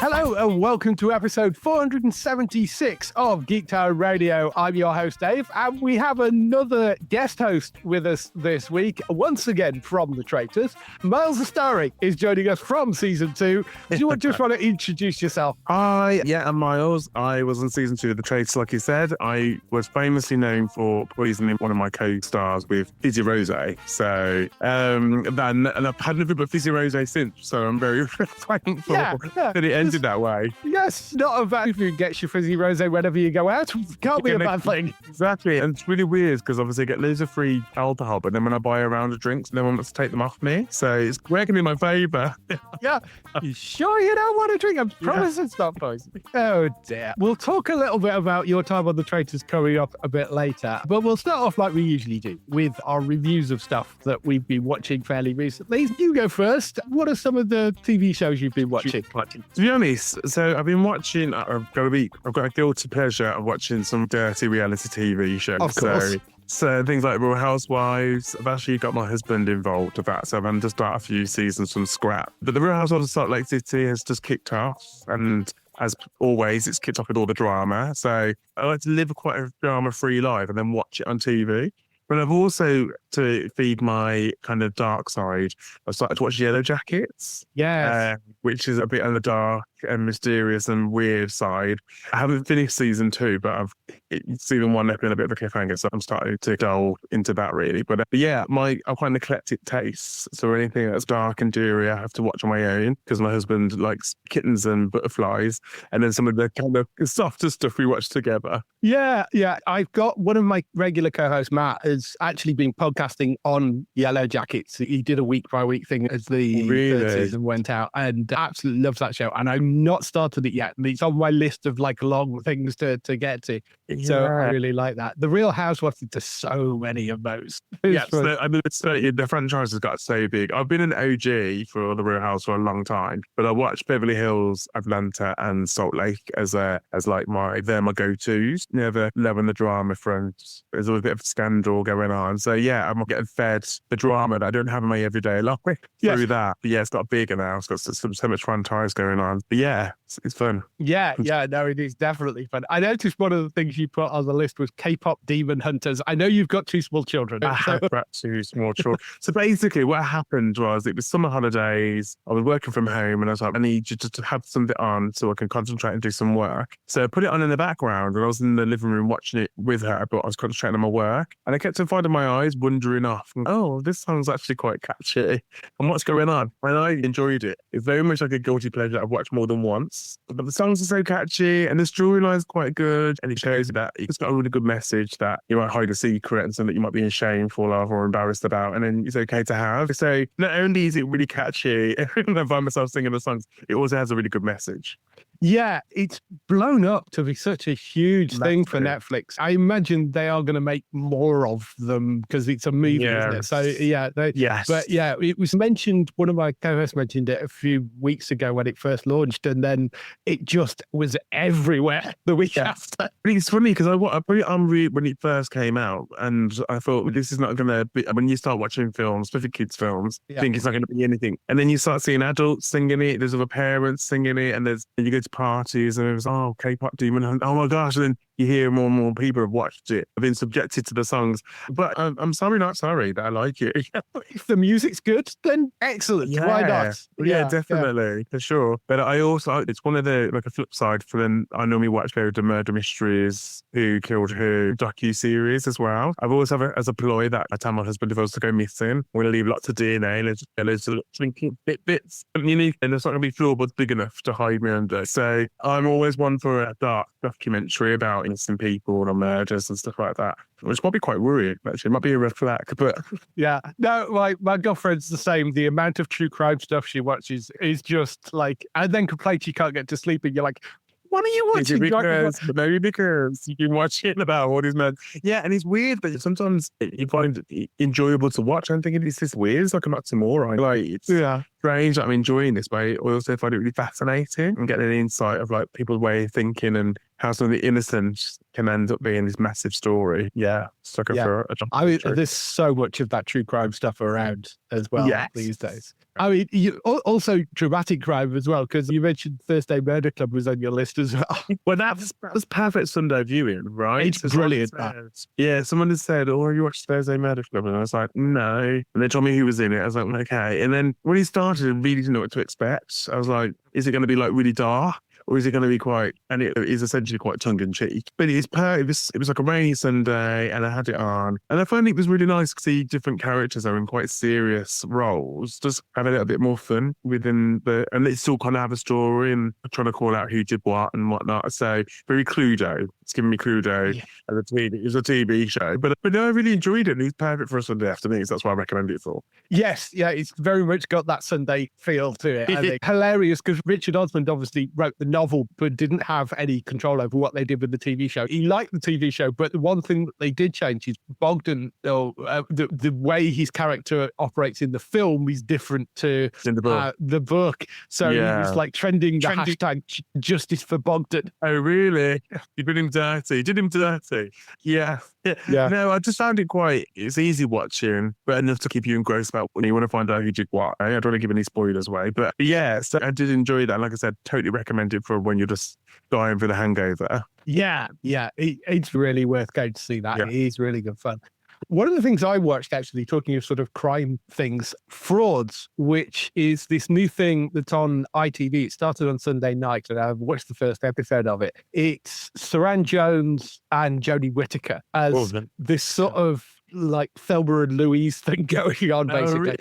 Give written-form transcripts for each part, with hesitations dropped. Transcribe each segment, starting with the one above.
Hello and welcome to episode 476 of Geektown Radio. I'm your host, Dave, and we have another guest host with us this week, once again from the Traitors. Miles Asteri is joining us from season 2. Do you just want to introduce yourself? I'm Miles. I was on season 2 of the Traitors, like you said. I was famously known for poisoning one of my co-stars with Fizzy Rose. So, and I've had nothing but Fizzy Rose since. So I'm very thankful that it ended that way. Yes, not a bad thing. Gets your Fizzy Rose whenever you go out. Can't be a bad thing. Exactly. And it's really weird because obviously I get loads of free alcohol, but then when I buy a round of drinks, no one wants to take them off me. So it's working in my favour. Yeah. You sure you don't want to drink? I promise it's not poison. Oh dear. We'll talk a little bit about your time on the Traitors coming up a bit later, but we'll start off like we usually do with our reviews of stuff that we've been watching fairly recently. You go first. What are some of the TV shows you've been watching? To be honest, so I've been watching, I've got a guilty pleasure of watching some dirty reality TV shows. Of course. So things like Real Housewives, I've actually got my husband involved with that, so I'm going to start a few seasons from scratch. But the Real Housewives of Salt Lake City has just kicked off, and as always, it's kicked off with all the drama. So I like to live quite a drama-free life and then watch it on TV. But I've also, to feed my kind of dark side, I've started to watch Yellowjackets. Yes. Which is a bit on the dark and mysterious and weird side. I haven't finished season 2, but season 1 left me in a bit of a cliffhanger, so I'm starting to delve into that really. But yeah, I've quite an eclectic taste, so anything that's dark and dreary I have to watch on my own because my husband likes kittens and butterflies, and then some of the kind of softer stuff we watch together. Yeah. I've got one of my regular co-hosts, Matt, has actually been podcasting on Yellowjackets. He did a week-by-week thing as the third season went out, and absolutely loves that show. And I've not started it yet, and it's on my list of like long things to get to. Yeah. So I really like that. The Real Housewives, there's so many of those. Yeah, the franchise has got so big. I've been an OG for The Real House for a long time, but I watched Beverly Hills, Atlanta, and Salt Lake as like my go-tos. Never loving the drama front. There's always a bit of scandal going on. So yeah, I'm getting fed the drama that I don't have in my everyday life through that. But yeah, it's got bigger now. It's got so much franchise going on. But yeah, it's fun. Yeah, no, it is definitely fun. I noticed one of the things you put on the list was K-pop demon hunters. I know you've got 2 small children. I have got 2 small children. So basically what happened was it was summer holidays. I was working from home and I was like, I need you to have something on so I can concentrate and do some work. So I put it on in the background and I was in the living room watching it with her, but I was concentrating on my work. And I kept on finding my eyes wandering off. Oh, this song's actually quite catchy. And what's going on? And I enjoyed it. It's very much like a guilty pleasure I've watched more than once. But the songs are so catchy and the storyline's quite good. And it shows that it's got a really good message that you might hide a secret and something that you might be shameful of or embarrassed about. And then it's okay to have. So not only is it really catchy and I find myself singing the songs, it also has a really good message. Yeah, it's blown up to be such a huge thing for Netflix. I imagine they are going to make more of them because it's a movie, isn't it? So yeah, but yeah, it was mentioned, one of my co-hosts mentioned it a few weeks ago when it first launched, and then it just was everywhere the week after. It's funny because I put it on when it first came out, and I thought this is not going to be, when you start watching films, especially kids' films, you think it's not going to be anything. And then you start seeing adults singing it, there's other parents singing it, and you go to parties and it was, K-pop demon hunt. Oh my gosh. And then you hear more and more people have watched it, have been subjected to the songs. But I'm sorry, not sorry that I like it. If the music's good, then excellent. Yeah. Why not? Yeah, definitely, for sure. But I also, it's one of the, like a flip side for then I normally watch the murder mysteries, Who Killed Who docu-series as well. I've always have as a ploy that I tell my husband if I was to go missing, I'm going to leave lots of DNA, loads of trinket bits. And it's not going to be floorboards big enough to hide me under. So I'm always one for a dark documentary about innocent people and murders and stuff like that, which might be quite worrying, actually. It might be a red flag, but... Yeah. No, my girlfriend's the same. The amount of true crime stuff she watches is just like... And then complains she can't get to sleep, and you're like, What are you watching? Maybe because you've been watching about all these men. Yeah, and it's weird that sometimes you find it enjoyable to watch. I'm thinking, is this weird? It's like an oxymoron. Like, it's strange that I'm enjoying this, but I also find it really fascinating and getting an insight of like people's way of thinking and how something innocent can end up being this massive story. Yeah, sucker for a I mean, there's so much of that true crime stuff around as well these days. I mean, also dramatic crime as well, because you mentioned Thursday Murder Club was on your list as well. Well, that was perfect Sunday viewing, right? It's brilliant. Yeah, someone had said, "Oh, you watched Thursday Murder Club?" And I was like, "No." And they told me who was in it. I was like, "Okay." And then when he started, I really didn't know what to expect. I was like, "Is it going to be like really dark? Or is it going to be quite," and it is essentially quite tongue-in-cheek. But it was like a rainy Sunday and I had it on. And I found it was really nice to see different characters are in quite serious roles, just have a little bit more fun within and they still kind of have a story and trying to call out who did what and whatnot. So very Cluedo. It's giving me Cluedo as a TV. It was a TV show. But no, I really enjoyed it. And it was perfect for a Sunday afternoon. So that's why I recommend it for. Yes, yeah, it's very much got that Sunday feel to it. I think. Hilarious because Richard Osman obviously wrote the novel but didn't have any control over what they did with the TV show. He liked the TV show, but the one thing that they did change is Bogdan, the way his character operates in the film is different to in the book. So he was like trending the hashtag justice for Bogdan. Oh, really? You did him dirty. Yeah. No, I just found it's easy watching, but enough to keep you engrossed about when you want to find out who did what. I don't want to give any spoilers away, but yeah, so I did enjoy that. Like I said, totally recommend it for when you're just dying for the hangover. Yeah. It's really worth going to see that. Yeah. It is really good fun. One of the things I watched, actually, talking of sort of crime things, Frauds, which is this new thing that's on ITV. It started on Sunday night, and I've watched the first episode of it. It's Saran Jones and Jodie Whittaker as this sort of like Thelma and Louise thing going on, basically. Really?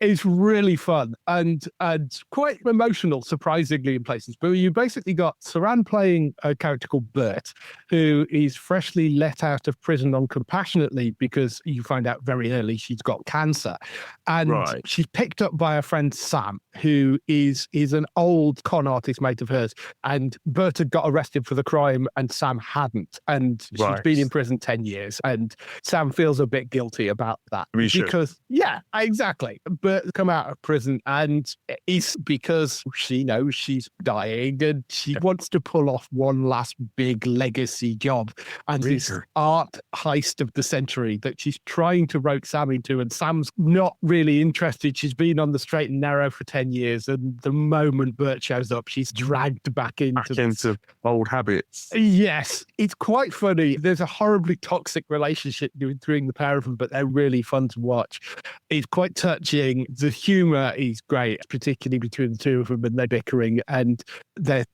It's really fun and quite emotional, surprisingly, in places. But you basically got Saran playing a character called Bert, who is freshly let out of prison on compassionate leave because you find out very early she's got cancer. And she's picked up by a friend, Sam, who is an old con artist mate of hers. And Bert had got arrested for the crime and Sam hadn't. And she's been in prison 10 years. And Sam feels a bit guilty about that because exactly, but come out of prison and it's because she knows she's dying and she wants to pull off one last big legacy job and this art heist of the century that she's trying to rope Sam into, and Sam's not really interested. She's been on the straight and narrow for 10 years and the moment Bert shows up she's dragged back into old habits. Yes, it's quite funny. There's a horribly toxic relationship between the pair of them, but they're really fun to watch. It's quite touching. The humor is great, particularly between the two of them, and they're bickering. And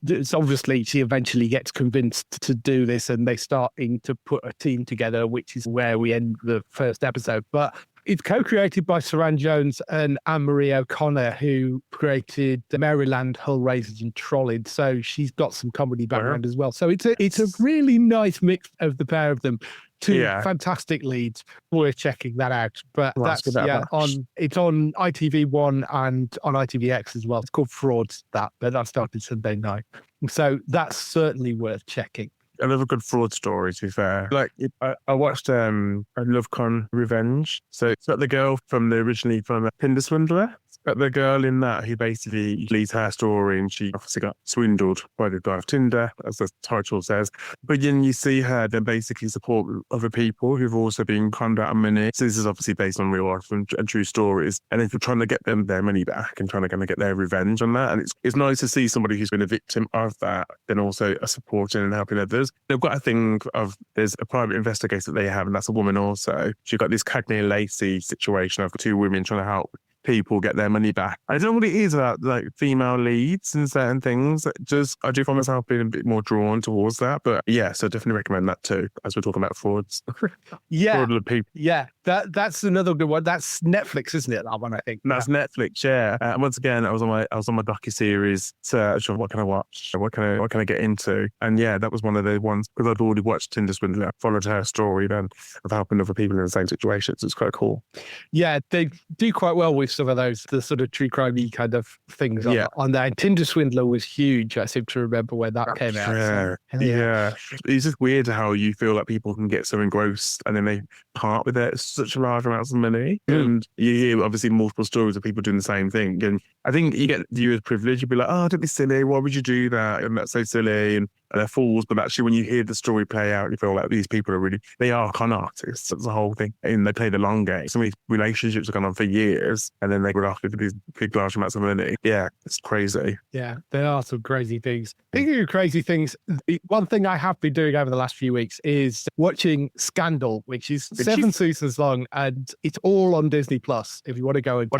it's obviously she eventually gets convinced to do this, and they starting to put a team together, which is where we end the first episode. But it's co-created by Saran Jones and Anne-Marie O'Connor, who created Maryland, Hull Raisins and Trolley. So she's got some comedy background as well. So it's a really nice mix of the pair of them. Two fantastic leads. We're checking that out. But it's on ITV1 and on ITVX as well. It's called Frauds, but that started Sunday night. So that's certainly worth checking. I love a good fraud story, to be fair. Like, I watched I Love Con Revenge. So it's got the girl originally from Tinder Swindler. It's got the girl in that who basically leads her story, and she obviously got swindled by the guy of Tinder, as the title says. But then you see her then basically support other people who've also been conned out of money. So this is obviously based on real life and true stories. And if you're trying to get them their money back and trying to kind of get their revenge on that. And it's nice to see somebody who's been a victim of that, then also supporting and helping others. They've got a thing of, there's a private investigator that they have, and that's a woman also. She's got this Cagney and Lacey situation of two women trying to help people get their money back. I don't know what it is about like female leads and certain things. I do find myself being a bit more drawn towards that. But yeah, so definitely recommend that too, as we're talking about frauds. Yeah. Fraudulent people. Yeah. That's another good one. That's Netflix, isn't it? That one, I think. That's Netflix, yeah. And once again, I was on my docuseries search of what can I watch, what can I get into, and yeah, that was one of the ones because I'd already watched Tinder Swindler, followed her story then of helping other people in the same situations. It's quite cool. Yeah, they do quite well with some of those the sort of true crimey kind of things on there. And Tinder Swindler was huge. I seem to remember when that came out. So, yeah, it's just weird how you feel like people can get so engrossed and then they part with it such large amounts of money, and you hear obviously multiple stories of people doing the same thing. And I think you get the viewer's privilege. You'd be like, oh, don't be silly. Why would you do that? And that's so silly. And they're fools. But actually, when you hear the story play out, you feel like these people they are con artists. That's the whole thing. And they play the long game. So many relationships have gone on for years, and then they go after these big, large amounts of money. Yeah, it's crazy. Yeah, there are some crazy things. Speaking of crazy things, one thing I have been doing over the last few weeks is watching Scandal, which is 7 seasons long, and it's all on Disney Plus. If you want to go and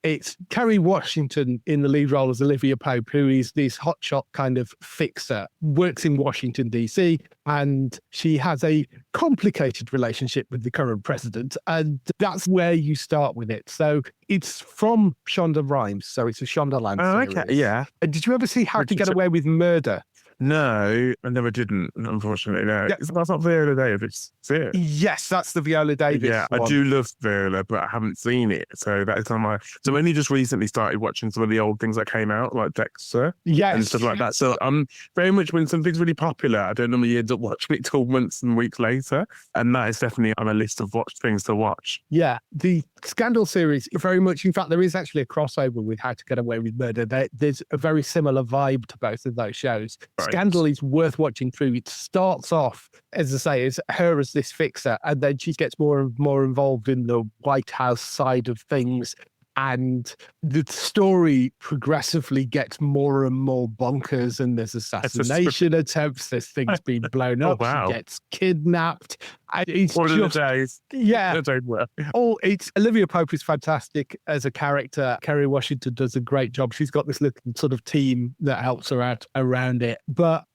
it's Kerry Washington in the lead role as Olivia Pope, who is this hotshot kind of fixer, works in Washington, D.C., and she has a complicated relationship with the current president, and that's where you start with it. So it's from Shonda Rhimes, so it's a Shondaland series. Okay, yeah. Did you ever see How to Get Away with Murder? No, I never didn't, unfortunately. No, that's not Viola Davis, is it? Yes, that's the Viola Davis one. I do love Viola, but I haven't seen it. So that is on my... So I only just recently started watching some of the old things that came out, like Dexter and stuff like that. So I'm very much, when something's really popular, I don't normally end up watching it till months and weeks later. And that is definitely on my list of things to watch. Yeah, the Scandal series, very much, in fact, there is actually a crossover with How to Get Away with Murder. There's a very similar vibe to both of those shows. Right. Scandal is worth watching through. It starts off, as I say, as her as this fixer, and then she gets more and more involved in the White House side of things. And the story progressively gets more and more bonkers, and there's assassination attempts, there's things being blown up, she gets kidnapped. It's days. Yeah. It's Olivia Pope is fantastic as a character. Kerry Washington does a great job. She's got this little sort of team that helps her out around it. But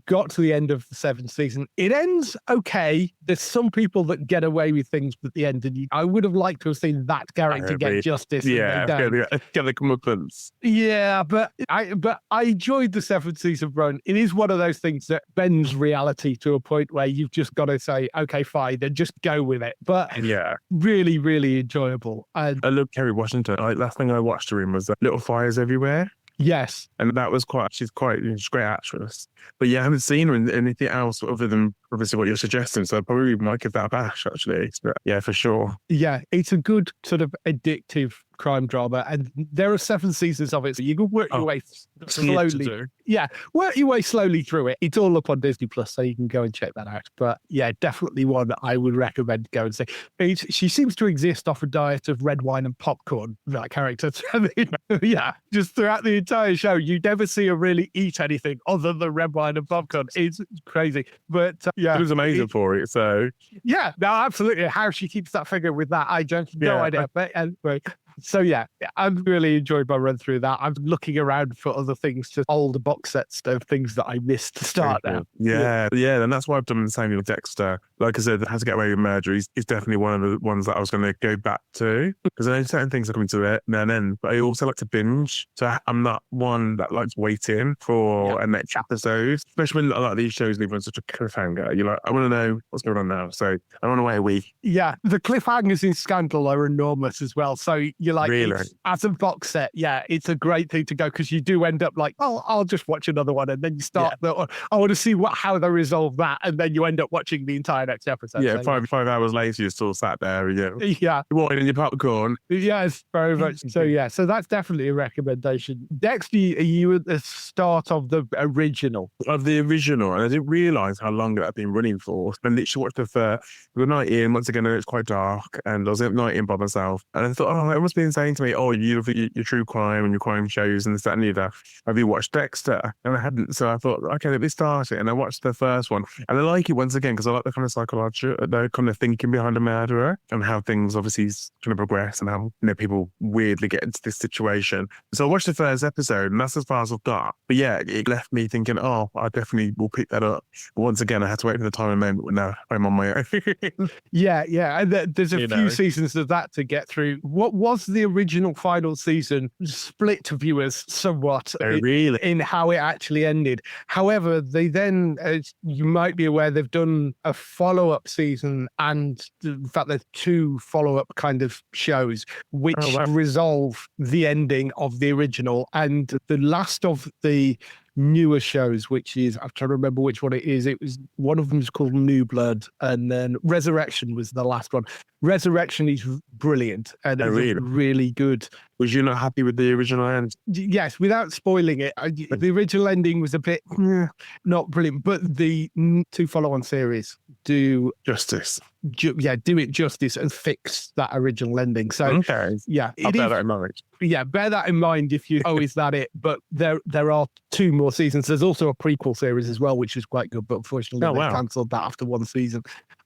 got to the end of the 7th season. It ends okay. There's some people that get away with things at the end, and I would have liked to have seen that character get justice. Yeah, get the comeuppance. Yeah, but I enjoyed the 7th season run. It is one of those things that bends reality to a point where you've just got to say, okay, fine, and just go with it. But yeah, really, really enjoyable. And I love Kerry Washington. Last thing I watched her in was Little Fires Everywhere. Yes. And that was she's a great actress. But yeah, I haven't seen her in anything else other than obviously what you're suggesting. So I probably might give that a bash, actually. But yeah, for sure. Yeah, it's a good sort of addictive crime drama. And there are 7 seasons of it. So you can work your way slowly. Yeah, work your way slowly through it. It's all up on Disney Plus, so you can go and check that out. But yeah, definitely one that I would recommend go and see. She seems to exist off a diet of red wine and popcorn, that character. Yeah, just throughout the entire show, you never see her really eat anything other than red wine and popcorn. It's crazy. But yeah. It was amazing for it, so. Yeah, no, absolutely. How she keeps that figure with that, I don't know idea. But anyway. So yeah, I've really enjoyed my run through that. I'm looking around for other things, to older box sets of things that I missed to start now. Yeah, and that's why I've done the same with Dexter. Like I said, How to Get Away with Murder is definitely one of the ones that I was going to go back to, because I know certain things are coming to it now and then, but I also like to binge. So I'm not one that likes waiting for a next episode, especially when a lot of these shows leave on such a cliffhanger. You're like, I want to know what's going on now, so I want to wait a week. Yeah, the cliffhangers in Scandal are enormous as well. So you're like, really? As a box set, it's a great thing to go, because you do end up like, oh, I'll just watch another one, and then you start, I want to see how they resolve that, and then you end up watching the entire next episode. Yeah, so, 5 hours later, you're still sat there, yeah, wine and your popcorn. Yes, very much. So that's definitely a recommendation. Dexter, are you at the start of the original? And I didn't realise how long that had been running for. I literally watched the night in. Once again, it's quite dark, and I was at night in by myself, and I thought, oh, it must been saying to me, oh, you love your true crime and your crime shows and this, that, and the other. Have you watched Dexter? And I hadn't. So I thought, okay, let me start it. And I watched the first one. And I like it once again because I like the kind of psychological, the kind of thinking behind a murderer and how things obviously kind of progress and how people weirdly get into this situation. So I watched the first episode and that's as far as I've got. But yeah, it left me thinking, oh, I definitely will pick that up. But once again, I had to wait for the time and moment when now I'm on my own. Yeah. And there's a few seasons of that to get through. What was the original final season split viewers somewhat in how it actually ended. However, they then, as you might be aware, they've done a follow-up season, and in fact, there's 2 follow-up kind of shows which resolve the ending of the original. And the last of the newer shows, which is, I'm trying to remember which one it is. It was one of them is called New Blood, and then Resurrection was the last one. Resurrection is brilliant and really good. Was you not happy with the original end? Yes, without spoiling it, the original ending was a bit not brilliant, but the 2 follow-on series do justice. Do it justice and fix that original ending. So I'll bear that in mind. Yeah, bear that in mind if you. Oh, is that it? But there are 2 more seasons. There's also a prequel series as well, which is quite good. But unfortunately, they cancelled that after 1 season.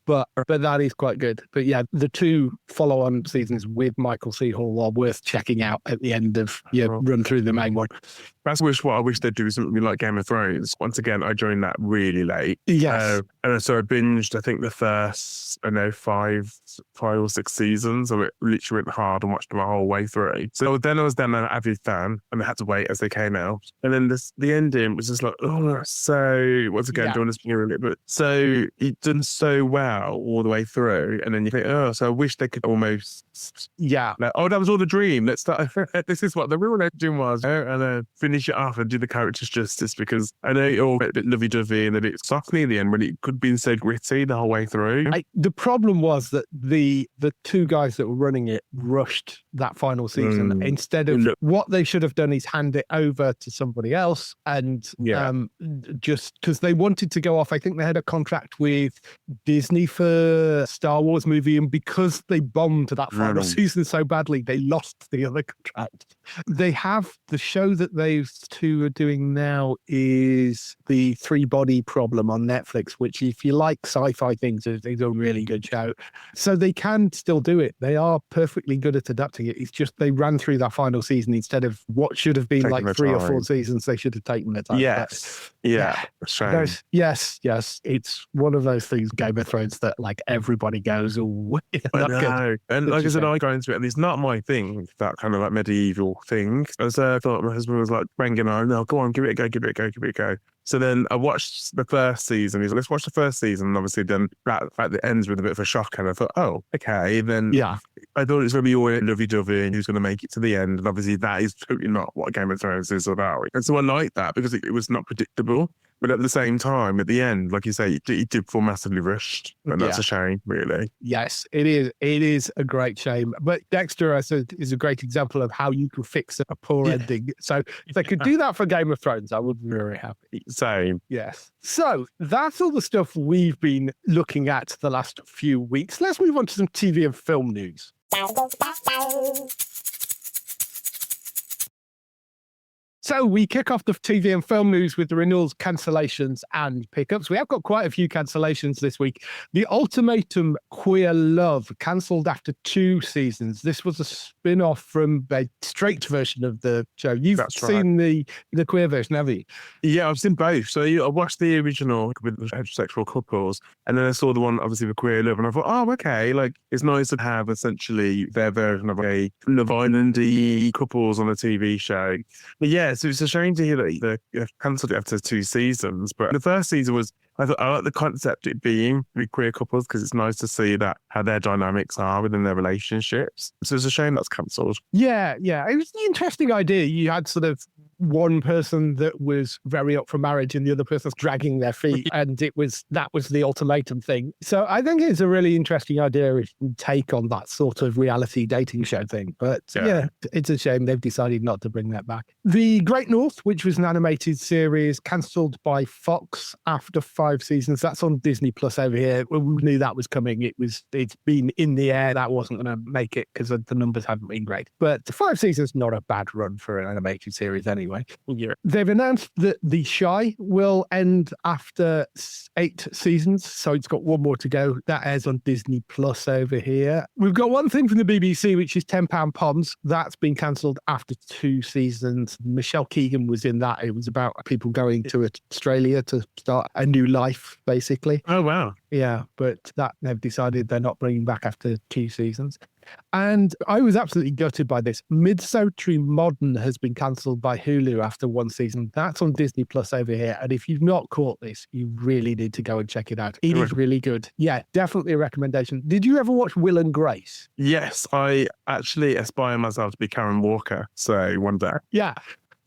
But that is quite good. But yeah, the 2 follow-on seasons with Michael C. Hall are worth checking out at the end of your run through the main one. That's what I wish they'd do something like Game of Thrones. Once again, I joined that really late. Yes. And so I binged, I think, the first, 5 or 6 seasons. So it literally went hard and watched them the whole way through. So then I was then an avid fan and I had to wait as they came out. And then the ending was just like, oh, so once again, don't want to speak a little bit, but so it done so well all the way through. And then you think, oh, so I wish they could almost, like, oh, that was all the dream. Let's start. This is what the real dream was. And then finish it off and do the characters justice, because I know it all a bit lovey-dovey and a bit soft near the end when it could have been so gritty the whole way through. The problem was that the 2 guys that were running it rushed that final season. Instead of what they should have done is hand it over to somebody else, and just because they wanted to go off. I think they had a contract with Disney for Star Wars movie, and because they bombed that final season so badly, they lost the other contract. They have the show that those 2 are doing now is the 3-Body Problem on Netflix, which if you like sci-fi things, is a really good show. So they can still do it. They are perfectly good at adapting it. It's just they ran through that final season instead of what should have been like 3 or 4 seasons. They should have taken their time. Yes. Yes. It's one of those things, Game of Thrones, that like everybody goes, oh, I know. And like I said, I go into it, and it's not my thing, that kind of like medieval thing. As I thought my husband was like banging on, no, go on, give it a go. So then I watched the first season. He's like, let's watch the first season. And obviously then that it ends with a bit of a shock. And I thought, oh, okay. Then I thought it was going to be all lovey-dovey and who's going to make it to the end. And obviously that is totally not what Game of Thrones is about. And so I liked that because it was not predictable. But at the same time, at the end, like you say, it did feel massively rushed. And that's a shame, really. Yes, it is. It is a great shame. But Dexter, I said, is a great example of how you can fix a poor ending. So if they could do that for Game of Thrones, I would be very happy. Same. Yes. So that's all the stuff we've been looking at the last few weeks. Let's move on to some TV and film news. So we kick off the TV and film news with the renewals, cancellations and pickups. We have got quite a few cancellations this week. The Ultimatum Queer Love cancelled after 2 seasons. This was a spin-off from a straight version of the show. You've seen the queer version, have you? Yeah, I've seen both. So I watched the original with the heterosexual couples, and then I saw the one, obviously, with Queer Love, and I thought, oh, okay, like, it's nice to have essentially their version of a Love Island-y couples on a TV show. But yeah, so it's a shame to hear that they cancelled it after 2 seasons. But the first season was, I like the concept it being with queer couples, because it's nice to see that how their dynamics are within their relationships. So it's a shame that's cancelled. Yeah. It was an interesting idea. You had sort of one person that was very up for marriage and the other person's dragging their feet. And that was the ultimatum thing. So I think it's a really interesting idea if you take on that sort of reality dating show thing. But yeah, it's a shame they've decided not to bring that back. The Great North, which was an animated series cancelled by Fox after 5 seasons. That's on Disney Plus over here. We knew that was coming. It's been in the air. That wasn't going to make it because the numbers haven't been great. But 5 seasons, not a bad run for an animated series anyway. Yeah. They've announced that The Shy will end after 8 seasons. So it's got one more to go. That airs on Disney Plus over here. We've got one thing from the BBC, which is £10 Poms. That's been cancelled after 2 seasons. Michelle Keegan was in that. It was about people going to Australia to start a new life, basically. Oh, wow. Yeah, but that they've decided they're not bringing back after 2 seasons. And I was absolutely gutted by this. Mid-Century Modern has been cancelled by Hulu after 1 season. That's on Disney Plus over here. And if you've not caught this, you really need to go and check it out. It is really good. Yeah, definitely a recommendation. Did you ever watch Will and Grace? Yes, I actually aspire myself to be Karen Walker. So one day. Yeah.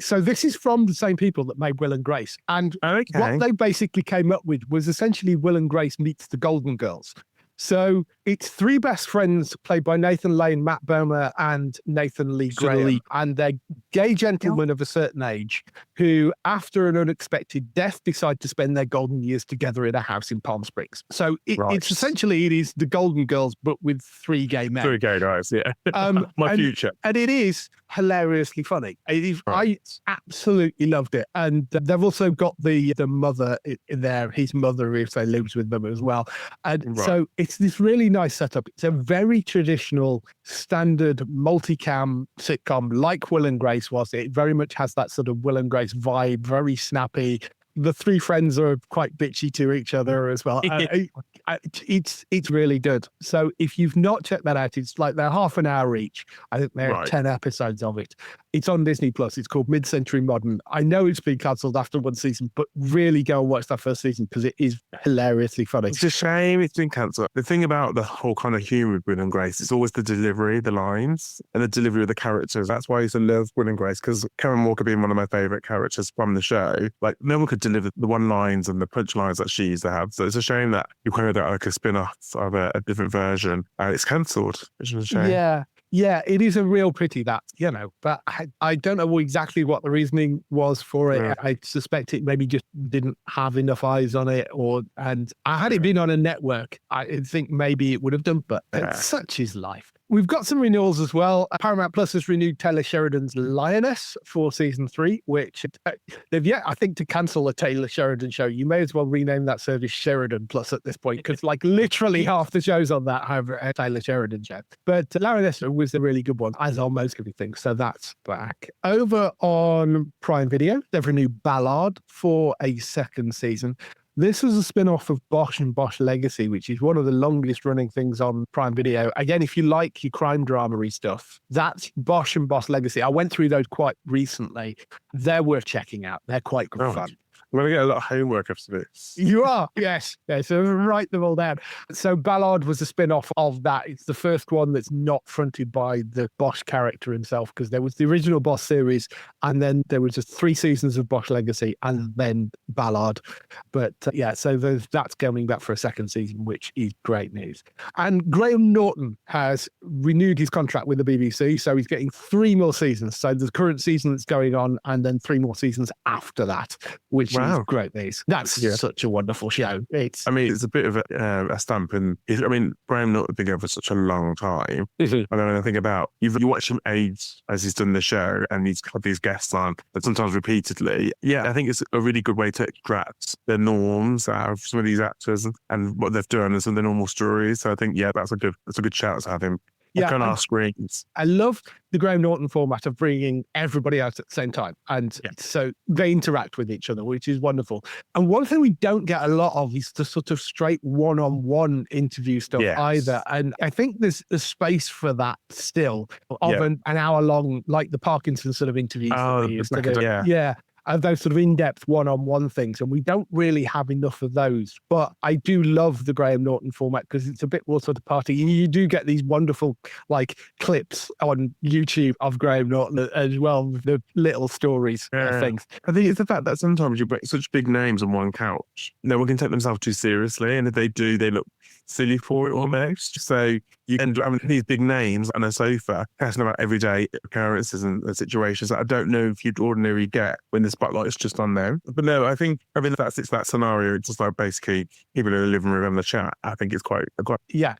So this is from the same people that made Will and Grace. And what they basically came up with was essentially Will and Grace meets the Golden Girls. So it's 3 best friends played by Nathan Lane, Matt Bomer, and Nathan Lee Graham. And they're gay gentlemen of a certain age who, after an unexpected death, decide to spend their golden years together in a house in Palm Springs. So it's essentially, it is the Golden Girls, but with 3 gay men. 3 gay guys, yeah. Future. And it is hilariously funny. It is, I absolutely loved it. And they've also got the mother in there, his mother, if they lives with them as well. And so it's this really nice setup. It's a very traditional, standard multicam sitcom like Will and Grace was. It very much has that sort of Will and Grace vibe, very snappy. The 3 friends are quite bitchy to each other as well. It's really good. So if you've not checked that out, it's like they're half an hour each. I think there are 10 episodes of it. It's on Disney Plus. It's called Mid-Century Modern. I know it's been cancelled after 1 season, but really go and watch that first season because it is hilariously funny. It's a shame it's been cancelled. The thing about the whole kind of humour with Will and Grace is always the delivery, the lines, and the delivery of the characters. That's why I used to love Will and Grace, because Karen Walker being one of my favourite characters from the show, like no one could deliver the one-lines and the punchlines that she used to have. So it's a shame that you kind of got like a spin-off of a different version and it's cancelled, which is a shame. Yeah, it is a real pity that, but I don't know exactly what the reasoning was for it. Yeah. I suspect it maybe just didn't have enough eyes on it, and had it been on a network, I think maybe it would have done, but such is life. We've got some renewals as well. Paramount Plus has renewed Taylor Sheridan's Lioness for season 3, which they've yet, I think, to cancel a Taylor Sheridan show. You may as well rename that service Sheridan Plus at this point, because like literally half the shows on that have a Taylor Sheridan show. But Lioness was a really good one, as are most everything. So that's back. Over on Prime Video, they've renewed Ballard for a 2nd season. This was a spin-off of Bosch and Bosch Legacy, which is one of the longest running things on Prime Video. Again, if you like your crime drama-y stuff, that's Bosch and Bosch Legacy. I went through those quite recently. They're worth checking out. They're quite good fun. I'm going to get a lot of homework after this. You are, yes. Yeah, so write them all down. So Ballard was a spin-off of that. It's the first one that's not fronted by the Bosch character himself, because there was the original Bosch series, and then there was just 3 seasons of Bosch Legacy, and then Ballard. But so that's coming back for a 2nd season, which is great news. And Graham Norton has renewed his contract with the BBC, so he's getting 3 more seasons. So the current season that's going on, and then 3 more seasons after that, which is great news. That's such a wonderful show. It's a bit of a stamp, and Graham Norton's been going for such a long time. I don't know anything about you watch him age as he's done the show, and he's got these guests on, but sometimes repeatedly. Yeah, I think it's a really good way to extract the norms out of some of these actors and what they've done and some of the normal stories. So I think that's a good shout to have him on our screens. I love the Graham Norton format of bringing everybody out at the same time. And so they interact with each other, which is wonderful. And one thing we don't get a lot of is the sort of straight one-on-one interview stuff either. And I think there's a space for that still, of an hour long, like the Parkinson sort of interviews. those sort of in-depth one-on-one things. And we don't really have enough of those. But I do love the Graham Norton format because it's a bit more sort of party. You do get these wonderful like clips on YouTube of Graham Norton as well, with the little stories and things. I think it's the fact that sometimes you bring such big names on one couch. No one can take themselves too seriously. And if they do, they look silly for it almost. So you end up having these big names on a sofa chatting about everyday occurrences and situations that I don't know if you'd ordinarily get when the spotlight is just on them. But no, I think it's that scenario. It's just like basically people in the living room and the chat. I think it's quite. Yeah.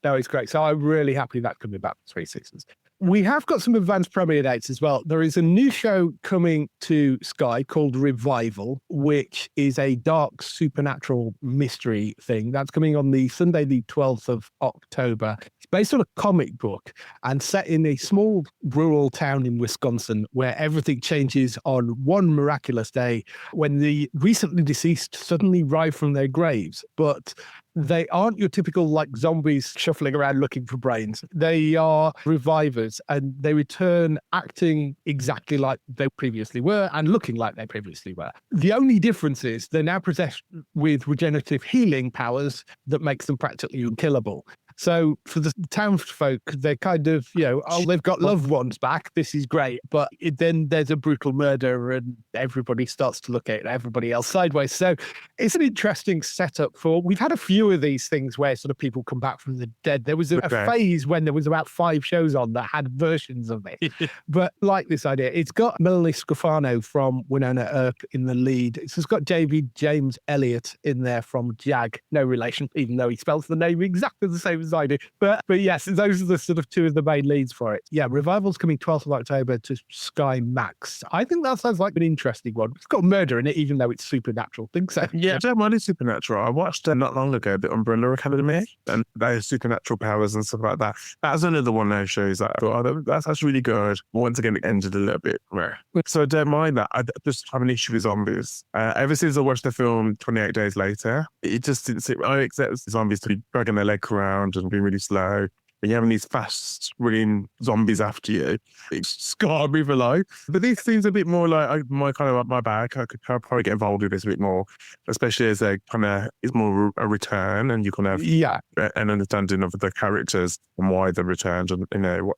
No, it's great. So I'm really happy that's coming back for 3 seasons. We have got some advanced premiere dates as well. There is a new show coming to Sky called Revival, which is a dark supernatural mystery thing. That's coming on the Sunday, the 12th of October. It's based on a comic book and set in a small rural town in Wisconsin where everything changes on one miraculous day when the recently deceased suddenly rise from their graves. But they aren't your typical like zombies shuffling around looking for brains. They are revivers and they return acting exactly like they previously were and looking like they previously were. The only difference is they're now possessed with regenerative healing powers that makes them practically unkillable. So for the townsfolk, they're kind of, they've got loved ones back. This is great. But then there's a brutal murder and everybody starts to look at everybody else sideways. So it's an interesting setup we've had a few of these things where sort of people come back from the dead. There was a phase when there was about 5 shows on that had versions of it. But like this idea, it's got Melanie Scrofano from Winona Earp in the lead. It's got James Elliott in there from JAG. No relation, even though he spells the name exactly the same as I do. But yes, those are the sort of 2 of the main leads for it. Yeah, Revival's coming 12th of October to Sky Max. I think that sounds like an interesting one. It's got murder in it, even though it's supernatural. I think so. Yeah, I don't mind it's supernatural. I watched not long ago the Umbrella Academy and those supernatural powers and stuff like that. That's another one of those shows that I thought, that's really good. Once again, it ended a little bit rare. So I don't mind that. I just have an issue with zombies. Ever since I watched the film 28 Days Later, it just didn't seem, I accept zombies to be dragging their leg around and being really slow. And you're having these fast running zombies after you. It scarred me for life. But this seems a bit more like my bag. I could probably get involved with this a bit more, especially as it's more a return and you can have an understanding of the characters and why they returned and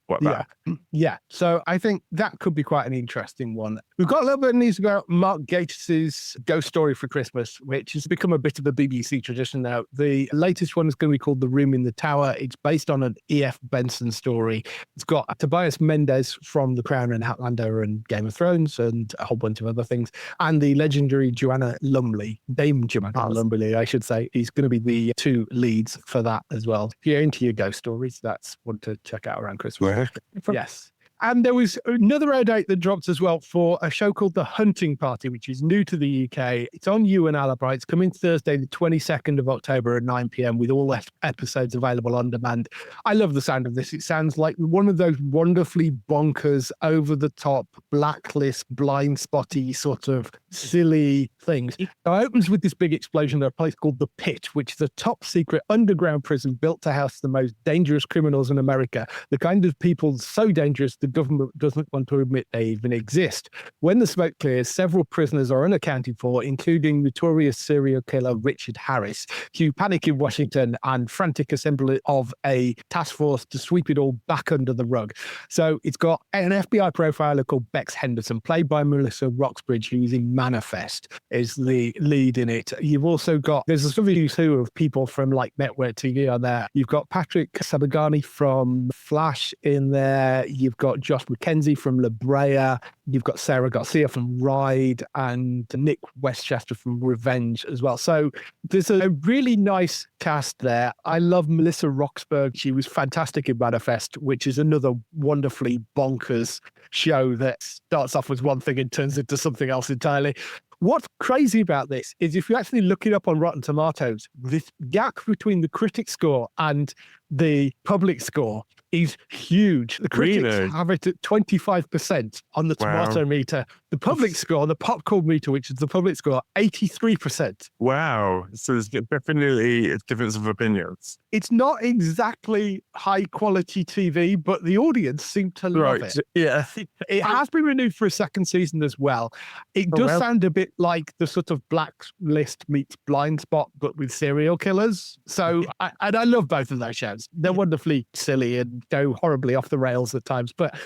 what that. Yeah. So I think that could be quite an interesting one. We've got a little bit of news about Mark Gatiss's Ghost Story for Christmas, which has become a bit of a BBC tradition now. The latest one is going to be called The Room in the Tower. It's based on an E.F. Benson story. It's got Tobias Mendes from The Crown and Outlander and Game of Thrones and a whole bunch of other things. And the legendary Joanna Lumley, Dame Joanna Lumley, I should say, is going to be the 2 leads for that as well. If you're into your ghost stories, that's one to check out around Christmas. Yes. And there was another air date that dropped as well for a show called The Hunting Party, which is new to the UK. It's on You and Alibi. It's coming Thursday, the 22nd of October at 9 p.m. with all episodes available on demand. I love the sound of this. It sounds like one of those wonderfully bonkers, over-the-top, blacklist, blind spotty sort of silly things. It opens with this big explosion at a place called The Pit, which is a top-secret underground prison built to house the most dangerous criminals in America, the kind of people so dangerous the government doesn't want to admit they even exist. When the smoke clears, several prisoners are unaccounted for, including notorious serial killer Richard Harris, cue panic in Washington and frantic assembly of a task force to sweep it all back under the rug. So it's got an FBI profiler called Bex Henderson, played by Melissa Roxbridge, who's in Manifest, is the lead in it. You've also got, there's a sort of who's who of people from like network TV on there. You've got Patrick Sabagani from Flash in there. You've got Josh McKenzie from La Brea. You've got Sarah Garcia from Ride and Nick Westchester from Revenge as well. So there's a really nice cast there. I love Melissa Roxburgh. She was fantastic in Manifest, which is another wonderfully bonkers show that starts off as one thing and turns into something else entirely. What's crazy about this is if you actually look it up on Rotten Tomatoes, this gap between the critic score and the public score is huge. The critics have it at 25% on the tomato meter, The public score, the popcorn meter, which is the public score, 83%. Wow. So there's definitely a difference of opinions. It's not exactly high quality TV, but the audience seem to love it. Yeah. It has been renewed for a second season as well. It does sound a bit like the sort of Blacklist meets Blind Spot, but with serial killers. So, I love both of those shows. They're wonderfully silly and go horribly off the rails at times, but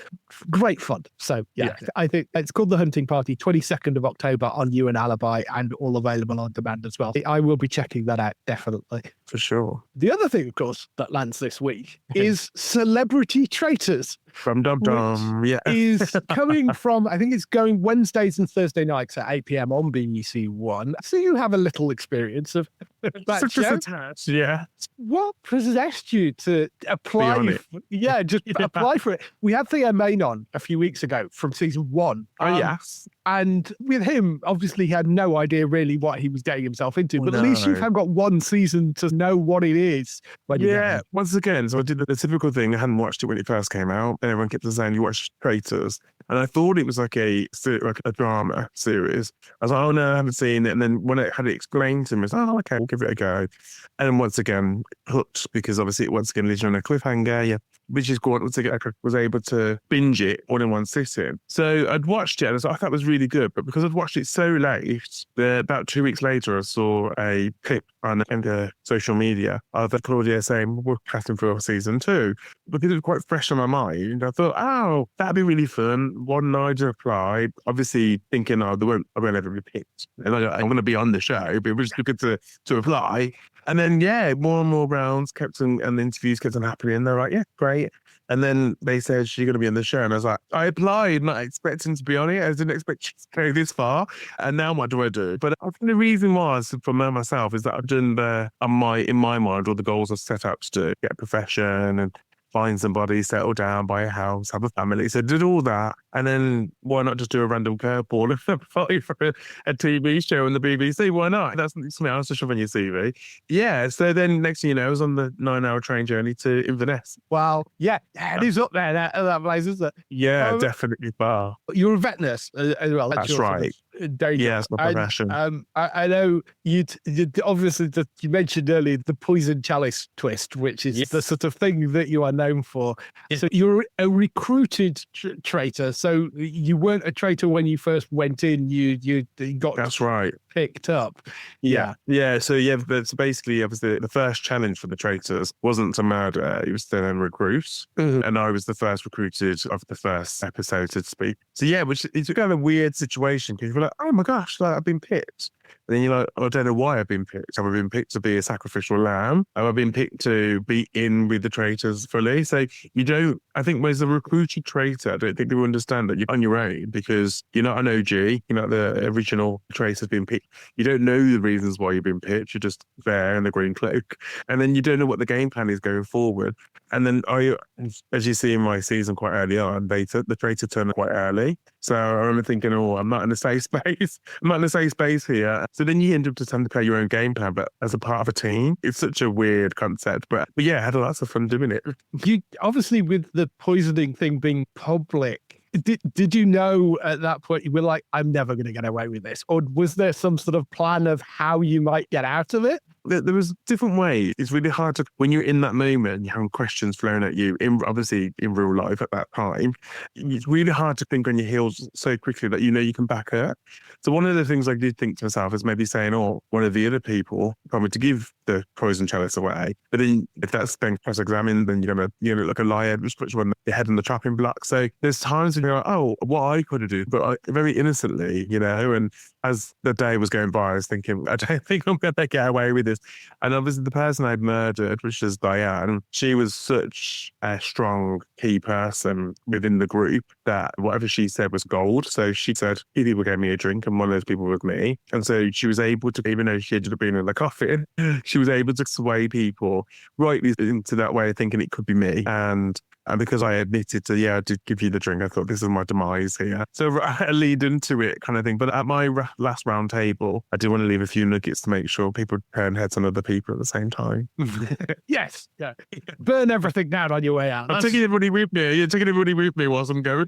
great fun. So, I think it's called The Hunting Party, 22nd of October on You and Alibi, and all available on demand as well. I will be checking that out, definitely. For sure. The other thing, of course, that lands this week is Celebrity Traitors. From Dum Dum, is coming from, I think it's going Wednesdays and Thursday nights at 8 p.m. on BBC One. So you have a little experience of that show. Attached, yeah. What possessed you to apply? Apply for it. We had Theo Main on a few weeks ago from season 1. Yes. And with him, obviously, he had no idea really what he was getting himself into. But at least you've got one season to know what it is. Once again, so I did the typical thing. I hadn't watched it when it first came out. And everyone kept saying, you watched Traitors. And I thought it was like a drama series. I was like, oh no, I haven't seen it. And then when I had it explained to me, I was like, oh, okay, we'll give it a go. And then once again, hooked, because obviously it once again leaves you on a cliffhanger. Yeah. Which is good. Once again, I was able to binge it all in one sitting. So I'd watched it and I thought it was really good. But because I'd watched it so late, about 2 weeks later, I saw a clip on social media of Claudia saying, we're casting for season 2. Because it was quite fresh on my mind, I thought, oh, that'd be really fun. One night I applied, obviously thinking, I won't ever be picked. And I'm going to be on the show, but it was good to apply. And then, more and more rounds and interviews kept on happening. They're like, yeah, great. And then they said, she's going to be on the show. And I was like, I applied, not expecting to be on it. I didn't expect you to go this far. And now what do I do? But I think the reason was, for myself, is that I've done in my mind, all the goals I've set up to do, get a profession and find somebody, settle down, buy a house, have a family. So I did all that. And then why not just do a random curveball and apply for a TV show on the BBC? Why not? That's something else to shove on your CV. Yeah. So then next thing you know, I was on the 9-hour train journey to Inverness. Wow. Yeah. It is up there, that place, isn't it? Yeah, definitely far. You're a vet nurse as well. That's right. Yeah, it's my profession. I know you obviously, you mentioned earlier the poison chalice twist, which is the sort of thing that you are known for. Yeah. So you're a recruited traitor. So you weren't a traitor when you first went in. You got that's right picked up. Yeah. So but basically, obviously, the first challenge for the traitors wasn't to murder; it was to then recruit. Mm-hmm. And I was the first recruited of the first episode, so to speak. So which it's kind of a weird situation because you're like, oh my gosh, I've been picked. And then you're like, I don't know why I've been picked. Have I been picked to be a sacrificial lamb? Have I been picked to be in with the traitors fully? So I think as a recruited traitor, I don't think you understand that you're on your own because you're not an OG, you're not the original traitor's been picked. You don't know the reasons why you've been picked. You're just there in the green cloak. And then you don't know what the game plan is going forward. And then as you see in my season quite early on, the traitor turned quite early. So I remember thinking, I'm not in a safe space. I'm not in a safe space here. So then you end up just having to play your own game plan, but as a part of a team. It's such a weird concept. But I had lots of fun doing it. You obviously, with the poisoning thing being public, did you know at that point you were like, I'm never going to get away with this? Or was there some sort of plan of how you might get out of it? There was different ways. It's really hard to, when you're in that moment, you're having questions thrown at you, obviously in real life at that time, it's really hard to think on your heels so quickly that you can back up. So one of the things I did think to myself is maybe saying, one of the other people told me to give the poison chalice away. But then if that's then cross-examined, then you're gonna look like a liar, which puts you on your head on the chopping block. So there's times when you're like, what I could have done, but very innocently, and as the day was going by, I was thinking, I don't think I'm going to get away with this. And obviously the person I'd murdered, which is Diane, she was such a strong key person within the group that whatever she said was gold. So she said, 2 people gave me a drink and one of those people was me. And so she was able to, even though she ended up being in the coffin, she was able to sway people rightly into that way of thinking it could be me. And because I admitted to, I did give you the drink, I thought this is my demise here. So I lead into it kind of thing. But at my last round table, I did want to leave a few nuggets to make sure people turn heads on other people at the same time. Yes. Yeah. Burn everything down on your way out. I'm taking everybody with me. You're taking everybody with me whilst I'm going.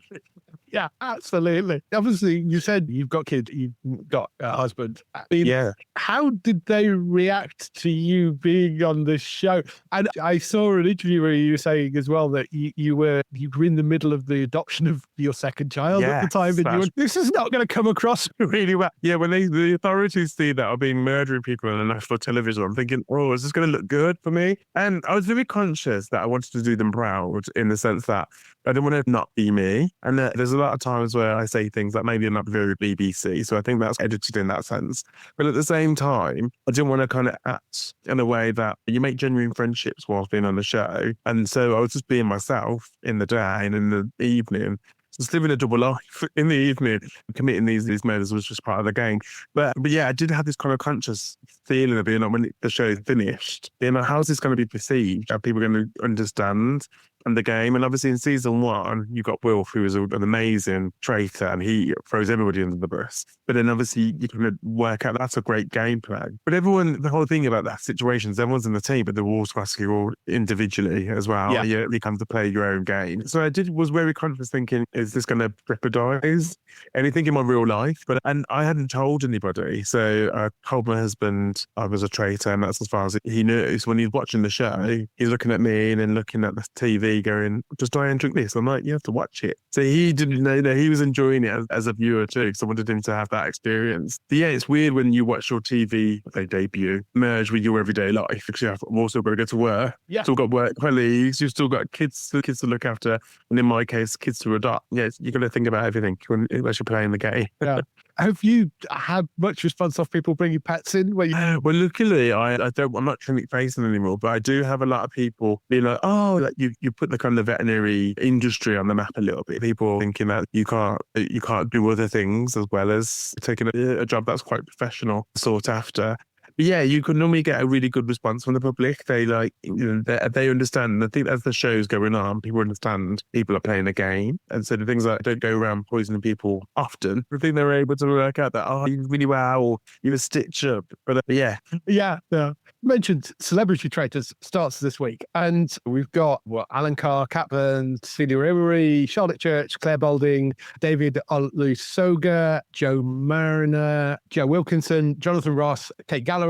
Yeah, absolutely. Obviously, you said you've got kids, you've got a husband. I mean, Yeah. how did they react to you being on the show? And I saw an interview where you were saying as well that you were in the middle of the adoption of your second child at the time, and you were, this is not going to come across really well. Yeah, when the authorities see that I've been murdering people on national television, I'm thinking, oh, is this going to look good for me? And I was very conscious that I wanted to do them proud in the sense that I didn't want to not be me. And there's a lot of times where I say things that maybe are not very BBC. So I think that's edited in that sense. But at the same time, I didn't want to kind of act in a way that you make genuine friendships whilst being on the show. And so I was just being myself in the day and in the evening. Just living a double life in the evening, committing these murders was just part of the game. But yeah, I did have this kind of conscious feeling of being like, when the show is finished, how's this going to be perceived? Are people going to understand the game? And obviously in season 1, you got Wilf, who was an amazing traitor, and he throws everybody under the bus. But then obviously you can work out that's a great game plan. But the whole thing about that situation is everyone's in the team, but they're all supposed to all individually as well. Yeah. You come to play your own game. So I was very conscious thinking, is this going to jeopardize anything in my real life? And I hadn't told anybody. So I told my husband I was a traitor, and that's as far as he knew. So when he's watching the show, he's looking at me and then looking at the TV going, just try and drink this. I'm like, you have to watch it. So he didn't know that he was enjoying it as a viewer too. So I wanted him to have that experience. But yeah, it's weird when you watch your TV, they debut, merge with your everyday life. Because you have also got to go to work. Yeah. Still got work colleagues. You've still got kids to look after. And in my case, kids to adopt. Yeah, you got to think about everything when you're playing the game. Yeah. Have you had much response off people bringing pets in? Well, luckily, I'm not clinic facing anymore, but I do have a lot of people being like, oh, like you put the kind of veterinary industry on the map a little bit. People thinking that you can't do other things as well as taking a job that's quite professional, sought after. But yeah, you can normally get a really good response from the public. They they understand. And I think as the show's going on, people understand people are playing a game. And so the things like don't go around poisoning people often. I think they're able to work out that, oh, you really well, or you a stitch up. But yeah. Yeah. You mentioned Celebrity Traitors starts this week. And we've got Alan Carr, Kat Burns, Celia Emery, Charlotte Church, Claire Balding, David Olusoga, Joe Mariner, Joe Wilkinson, Jonathan Ross, Kate Galloway,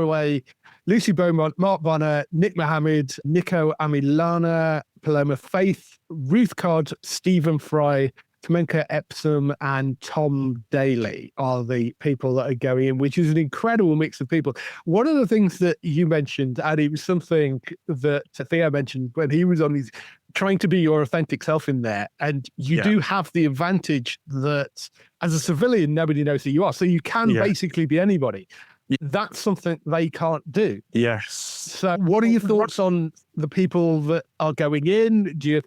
Lucy Beaumont, Mark Bonner, Nick Mohammed, Nico Amilana, Paloma Faith, Ruth Codd, Stephen Fry, Kamenka Epsom, and Tom Daly are the people that are going in, which is an incredible mix of people. One of the things that you mentioned, and it was something that Theo mentioned when he was on his trying to be your authentic self in there. And you do have the advantage that as a civilian, nobody knows who you are. So you can basically be anybody. That's something they can't do. Yes. So what are your thoughts on the people that are going in? Who do you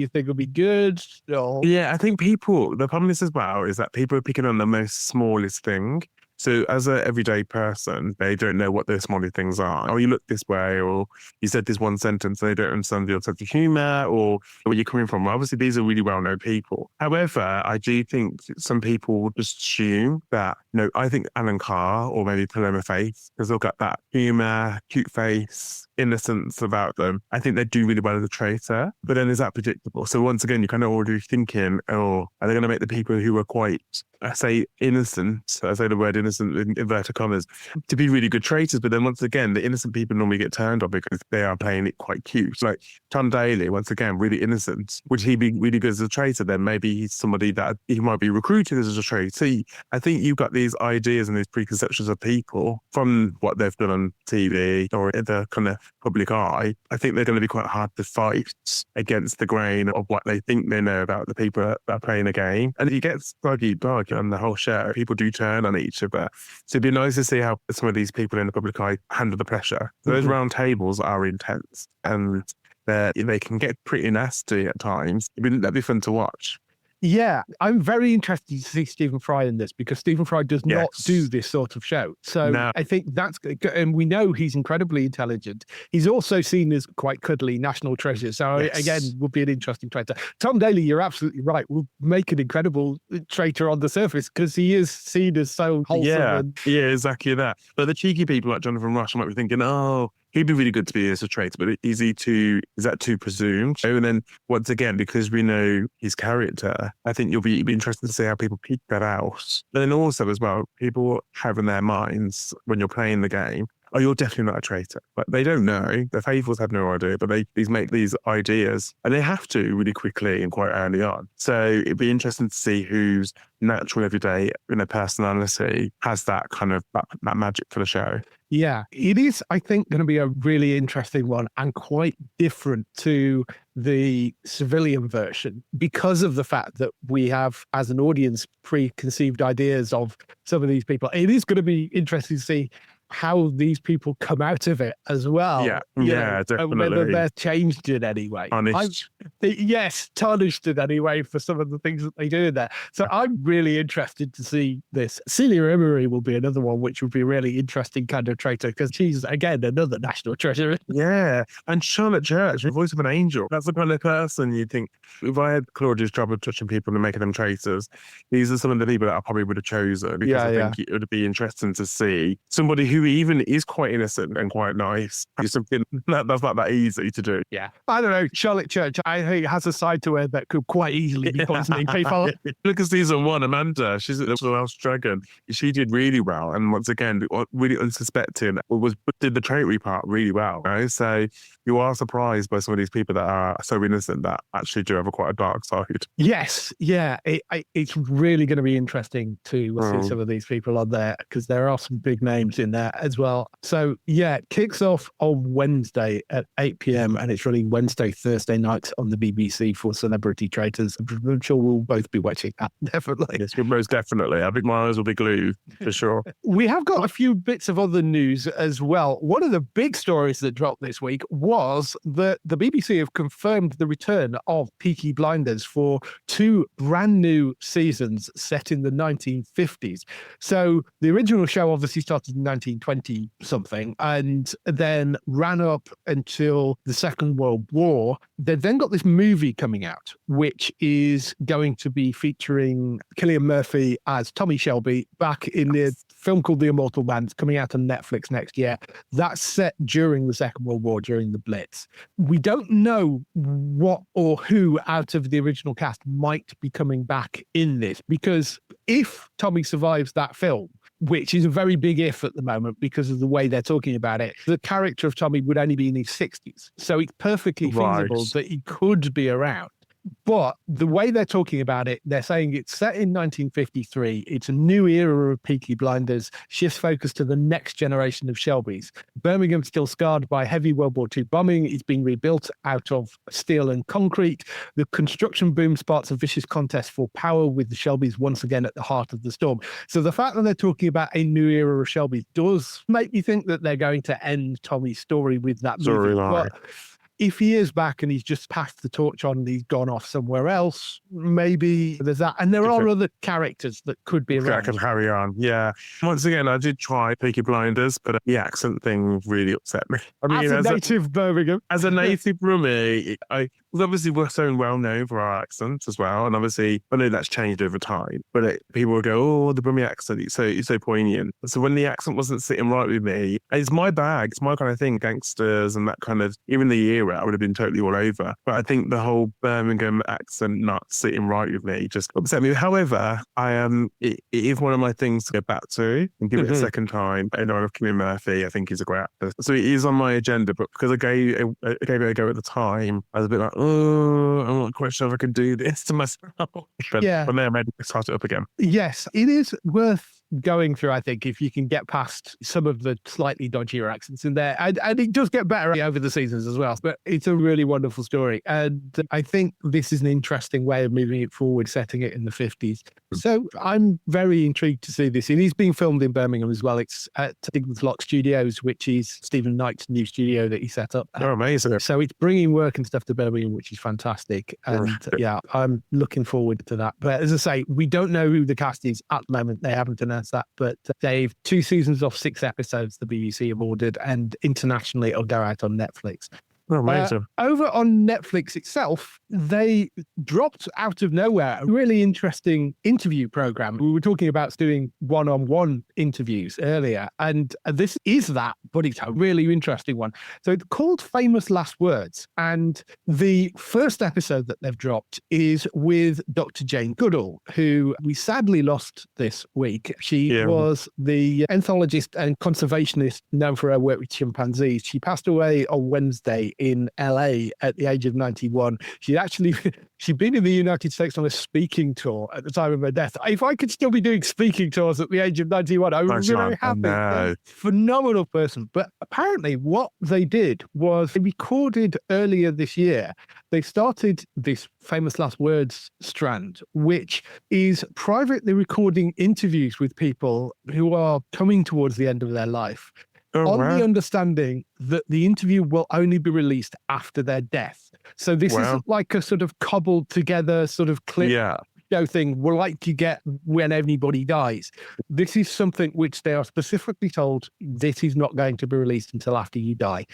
think will be good? Or... Yeah, I think the problem is as well is that people are picking on the most smallest thing. So as an everyday person, they don't know what those small things are. Oh, you look this way, or you said this one sentence, and they don't understand your sense of humour or where you're coming from. Obviously, these are really well-known people. However, I do think some people will just assume that, I think Alan Carr or maybe Paloma Faith, because they've got that humour, cute face, innocence about them. I think they do really well as a traitor, but then is that predictable? So once again, you're kind of already thinking, oh, are they going to make the people who are quite, I say innocent, I say the word innocent in inverted commas, to be really good traitors? But then once again, the innocent people normally get turned on because they are playing it quite cute. Like Tom Daly, once again, really innocent. Would he be really good as a traitor? Then maybe he's somebody that he might be recruited as a traitor. See, I think you've got these ideas and these preconceptions of people from what they've done on TV or in the kind of public eye. I think they're going to be quite hard to fight against the grain of what they think they know about the people that are playing a game. And it gets buggy on the whole show. People do turn on each other. So it'd be nice to see how some of these people in the public eye handle the pressure. Those round tables are intense and they can get pretty nasty at times. That'd be fun to watch. Yeah, I'm very interested to see Stephen Fry in this because Stephen Fry does not do this sort of show. So I think that's good. And we know he's incredibly intelligent. He's also seen as quite cuddly national treasure. So again, would be an interesting traitor. Tom Daly, you're absolutely right, will make an incredible traitor on the surface because he is seen as so wholesome. Yeah, exactly that. But the cheeky people like Jonathan Ross might be thinking, oh, he'd be really good to be as a traitor, but is that too presumed? And then once again, because we know his character, I think it'd be interesting to see how people pick that out. But then also as well, people have in their minds when you're playing the game, oh, you're definitely not a traitor. But they don't know. The faithfuls have no idea, but they make these ideas and they have to really quickly and quite early on. So it'd be interesting to see whose natural everyday personality has that kind of that magic for the show. Yeah, it is, I think, going to be a really interesting one and quite different to the civilian version because of the fact that we have, as an audience, preconceived ideas of some of these people. It is going to be interesting to see how these people come out of it as well. Yeah, definitely. And whether they're changed in any way. Yes, tarnished in any way for some of the things that they do in there. So I'm really interested to see this. Celia Emery will be another one, which would be a really interesting kind of traitor because she's, again, another national treasure. Yeah, and Charlotte Church, the voice of an angel. That's the kind of person you'd think, if I had Claudia's job of touching people and making them traitors, these are some of the people that I probably would have chosen because I think it would be interesting to see somebody who even is quite innocent and quite nice. It's something that's not that easy to do. Yeah. I don't know. Charlotte Church, I think, has a side to her that could quite easily be poisoning people. Look at season 1, Amanda. She's a little Welsh dragon. She did really well. And once again, really unsuspecting, did the traitory part really well. Right? So you are surprised by some of these people that are so innocent that actually do have quite a dark side. Yes. Yeah. It's really going to be interesting to see some of these people on there because there are some big names in there as well. So yeah, it kicks off on Wednesday at 8 p.m. and it's running Wednesday, Thursday nights on the BBC for Celebrity Traitors. I'm sure we'll both be watching that, definitely. Yes, most definitely. I think my eyes will be glued for sure. We have got a few bits of other news as well. One of the big stories that dropped this week was that the BBC have confirmed the return of Peaky Blinders for 2 brand new seasons set in the 1950s. So the original show obviously started in 1920 something and then ran up until the Second World War. They've then got this movie coming out, which is going to be featuring Cillian Murphy as Tommy Shelby back in the film called The Immortal Man. It's coming out on Netflix next year. That's set during the Second World War, during the Blitz. We don't know what or who out of the original cast might be coming back in this, because if Tommy survives that film, which is a very big if at the moment because of the way they're talking about it, the character of Tommy would only be in his 60s. So it's perfectly feasible that he could be around. But the way they're talking about it, they're saying it's set in 1953. It's a new era of Peaky Blinders, shifts focus to the next generation of Shelbys. Birmingham's still scarred by heavy World War II bombing. It's been rebuilt out of steel and concrete. The construction boom sparks a vicious contest for power, with the Shelbys once again at the heart of the storm. So the fact that they're talking about a new era of Shelbys does make me think that they're going to end Tommy's story with that movie. But if he is back and he's just passed the torch on and he's gone off somewhere else, maybe there's that. And there are other characters that could be around. I can carry on. Yeah. Once again, I did try Peaky Blinders, but the accent thing really upset me. I mean, as a native Birmingham. As a native Brummie, obviously we're so well known for our accents as well. And obviously, I know that's changed over time, but people will go, oh, the Brummie accent, it's so poignant. So when the accent wasn't sitting right with me, it's my bag, it's my kind of thing, gangsters and that kind of, even the era, I would have been totally all over. But I think the whole Birmingham accent not sitting right with me just upset me. However, it is one of my things to go back to and give it a second time. I know I love Cillian Murphy. I think he's a great actor. So it is on my agenda, but because I gave it a go at the time, I was a bit like, oh, I'm not quite sure if I can do this to myself. But when they're ready to start it up again. Yes, it is worth going through, I think, if you can get past some of the slightly dodgier accents in there. And it does get better over the seasons as well. But it's a really wonderful story. And I think this is an interesting way of moving it forward, setting it in the 50s. So I'm very intrigued to see this. It is being filmed in Birmingham as well. It's at Digman's Lock Studios, which is Stephen Knight's new studio that he set up. Oh, amazing. So it's bringing work and stuff to Birmingham, which is fantastic. And yeah, I'm looking forward to that. But as I say, we don't know who the cast is at the moment. They haven't announced that, but they've 2 seasons of 6 episodes the BBC have ordered, and internationally it'll go out on Netflix. Oh, amazing. Over on Netflix itself, they dropped out of nowhere a really interesting interview program. We were talking about doing one-on-one interviews earlier, and this is that, but it's a really interesting one. So it's called Famous Last Words, and the first episode that they've dropped is with Dr. Jane Goodall, who we sadly lost this week. She was the ethologist and conservationist known for her work with chimpanzees. She passed away on Wednesday in LA at the age of 91. She'd been in the United States on a speaking tour at the time of her death. If I could still be doing speaking tours at the age of 91, I would be very happy. Phenomenal person. But apparently what they did was they recorded earlier this year. They started this Famous Last Words strand, which is privately recording interviews with people who are coming towards the end of their life. The understanding that the interview will only be released after their death. So this isn't like a sort of cobbled together sort of clip show thing like you get when anybody dies. This is something which they are specifically told this is not going to be released until after you die.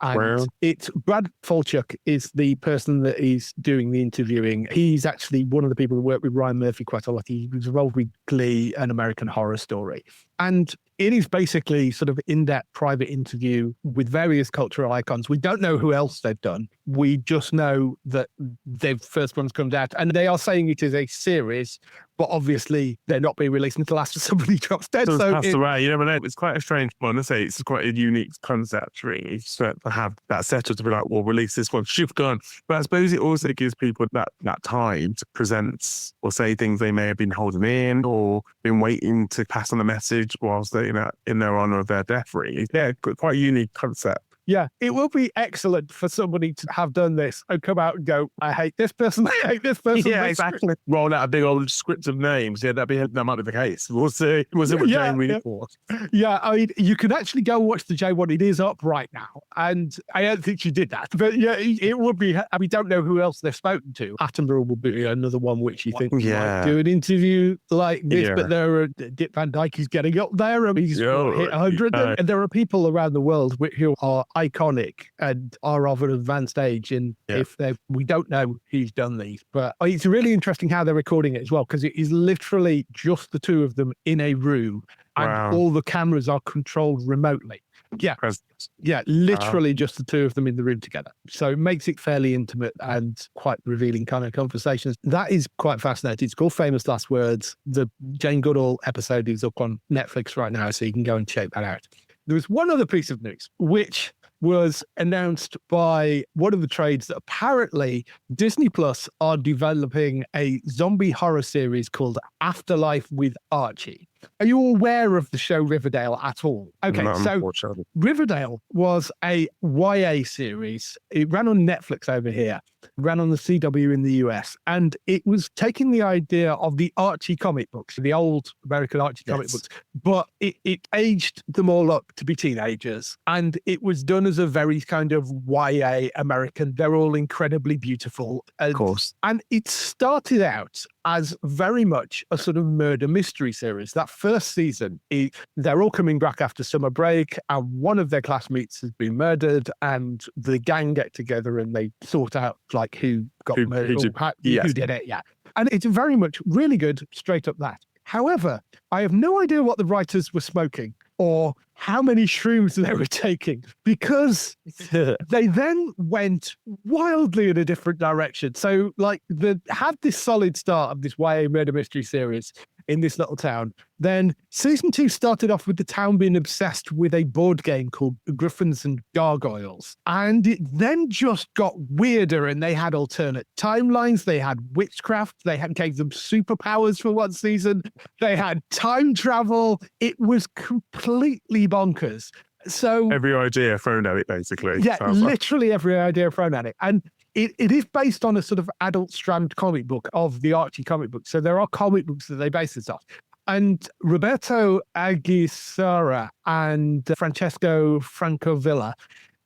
And it's Brad Falchuk is the person that is doing the interviewing. He's actually one of the people who worked with Ryan Murphy quite a lot. He was involved with Glee, An American Horror Story. And it is basically sort of in-depth private interview with various cultural icons. We don't know who else they've done. We just know that the first one's come out, and they are saying it is a series, but obviously they're not being released until after somebody drops dead. So passed away. You never know. It's quite a strange one. I say it's quite a unique concept, really, to have that setup to be like, well, release this one, shift gun. But I suppose it also gives people that time to present or say things they may have been holding in or been waiting to pass on a message whilst they're in their honour of their death, really. Yeah, quite a unique concept. Yeah, it will be excellent for somebody to have done this and come out and go, I hate this person, I hate this person. Yeah, exactly. Roll out a big old script of names. Yeah, that might be the case. We'll see. Was it what Jane really thought? Yeah, I mean, you can actually go watch the Jane one. It is up right now. And I don't think she did that. But yeah, it would be, we don't know who else they've spoken to. Attenborough will be another one which you think might do an interview like this, but there are Dick Van Dyke is getting up there. I mean, he's hit 100. And there are people around the world who are iconic and are of an advanced age, and we don't know who's done these, but it's really interesting how they're recording it as well, because it is literally just the two of them in a room and all the cameras are controlled remotely. Literally just the two of them in the room together, so it makes it fairly intimate and quite revealing kind of conversations. That is quite fascinating. It's called Famous Last Words. The Jane Goodall episode is up on Netflix right now, so you can go and check that out. There was one other piece of news which was announced by one of the trades that apparently Disney Plus are developing a zombie horror series called Afterlife with Archie. Are you aware of the show Riverdale at all? Okay, so Riverdale was a YA series. It ran on Netflix over here, ran on the CW in the US, and it was taking the idea of the Archie comic books, the old American Archie comic books, but it aged them all up to be teenagers, and it was done as a very kind of YA American. They're all incredibly beautiful. Of course. And it started out as very much a sort of murder mystery series. That first season, they're all coming back after summer break, and one of their classmates has been murdered, and the gang get together and they sort out like who got murdered, who did it. Yeah. And it's very much really good, straight up that. However, I have no idea what the writers were smoking or how many shrooms they were taking, because they then went wildly in a different direction. So like they had this solid start of this YA murder mystery series in this little town. Then season 2 started off with the town being obsessed with a board game called Griffins and Gargoyles. And it then just got weirder, and they had alternate timelines. They had witchcraft. They gave them superpowers for one season. They had time travel. It was completely bonkers. So every idea thrown at it, basically. Yeah, literally every idea thrown at it. And it is based on a sort of adult strand comic book of the Archie comic book. So there are comic books that they base this off. And Roberto Aguisara and Francesco Francovilla,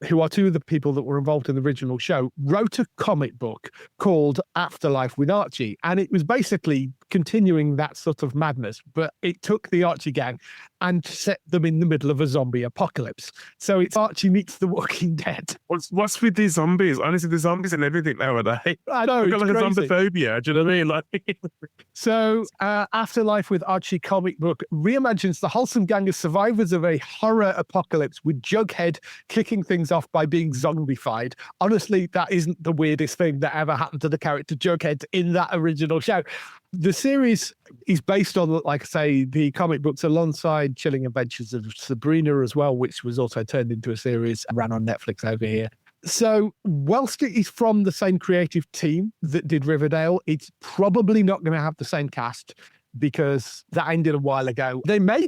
who are two of the people that were involved in the original show, wrote a comic book called Afterlife with Archie. And it was basically continuing that sort of madness, but it took the Archie gang and set them in the middle of a zombie apocalypse. So it's Archie meets The Walking Dead. What's with these zombies? Honestly, the zombies and everything nowadays. I know. We've got like a crazy. zombophobia. Do you know what I mean? Like, so Afterlife with Archie comic book reimagines the wholesome gang as survivors of a horror apocalypse, with Jughead kicking things off by being zombified. Honestly, that isn't the weirdest thing that ever happened to the character Jughead in that original show. The series is based on, like I say, the comic books alongside Chilling Adventures of Sabrina as well, which was also turned into a series and ran on Netflix over here. So whilst it is from the same creative team that did Riverdale, it's probably not going to have the same cast, because that ended a while ago. They may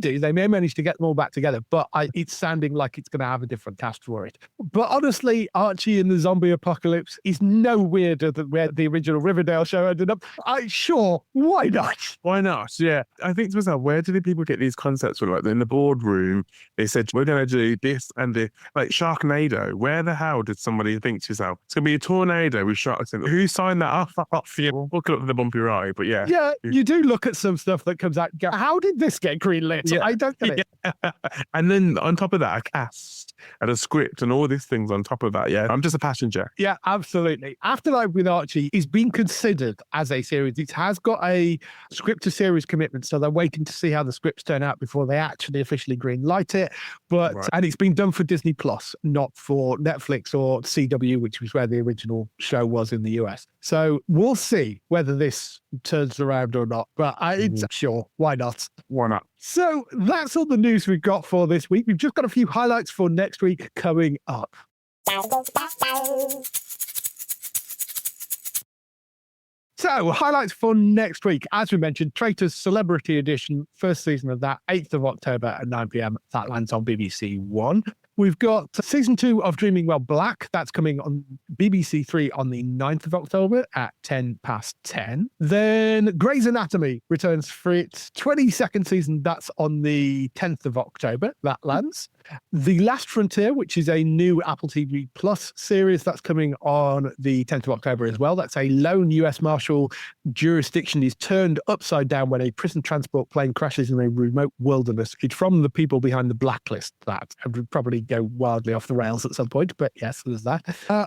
manage to get them all back together, but it's sounding like it's going to have a different cast for it. But honestly, Archie in the zombie apocalypse is no weirder than where the original Riverdale show ended up. Sure, why not? why not? Yeah. I think to myself, where do the people get these concepts from? Like in the boardroom, they said, we're going to do this and this. Like Sharknado, where the hell did somebody think to yourself, it's going to be a tornado with sharks in it? Who signed that off? Yeah, we'll look at the bumpy ride, but yeah. Yeah, you do look at some stuff that comes out and go, how did this get greenlit? Yeah. I don't get it. Yeah. And then on top of that, a cast and a script and all these things on top of that. Yeah, I'm just a passenger. Yeah, absolutely. Afterlife with Archie is being considered as a series. It has got a script to series commitment, so they're waiting to see how the scripts turn out before they actually officially green light it. But Right. And it's been done for Disney Plus, not for Netflix or CW, which was where the original show was in the US. So we'll see whether this turns around or not. But sure, why not? Why not? So that's all the news we've got for this week. We've just got a few highlights for next week coming up. So, highlights for next week. As we mentioned, Traitors Celebrity Edition, first season of that, 8th of October at 9 p.m. That lands on BBC One. We've got season 2 of Dreaming Well Black. That's coming on BBC 3 on the 9th of October at 10:10. Then Grey's Anatomy returns for its 22nd season. That's on the 10th of October. That lands. The Last Frontier, which is a new Apple TV Plus series, that's coming on the 10th of October as well. That's a lone US Marshal jurisdiction is turned upside down when a prison transport plane crashes in a remote wilderness. It's from the people behind the Blacklist. That would probably go wildly off the rails at some point, but yes, there's that.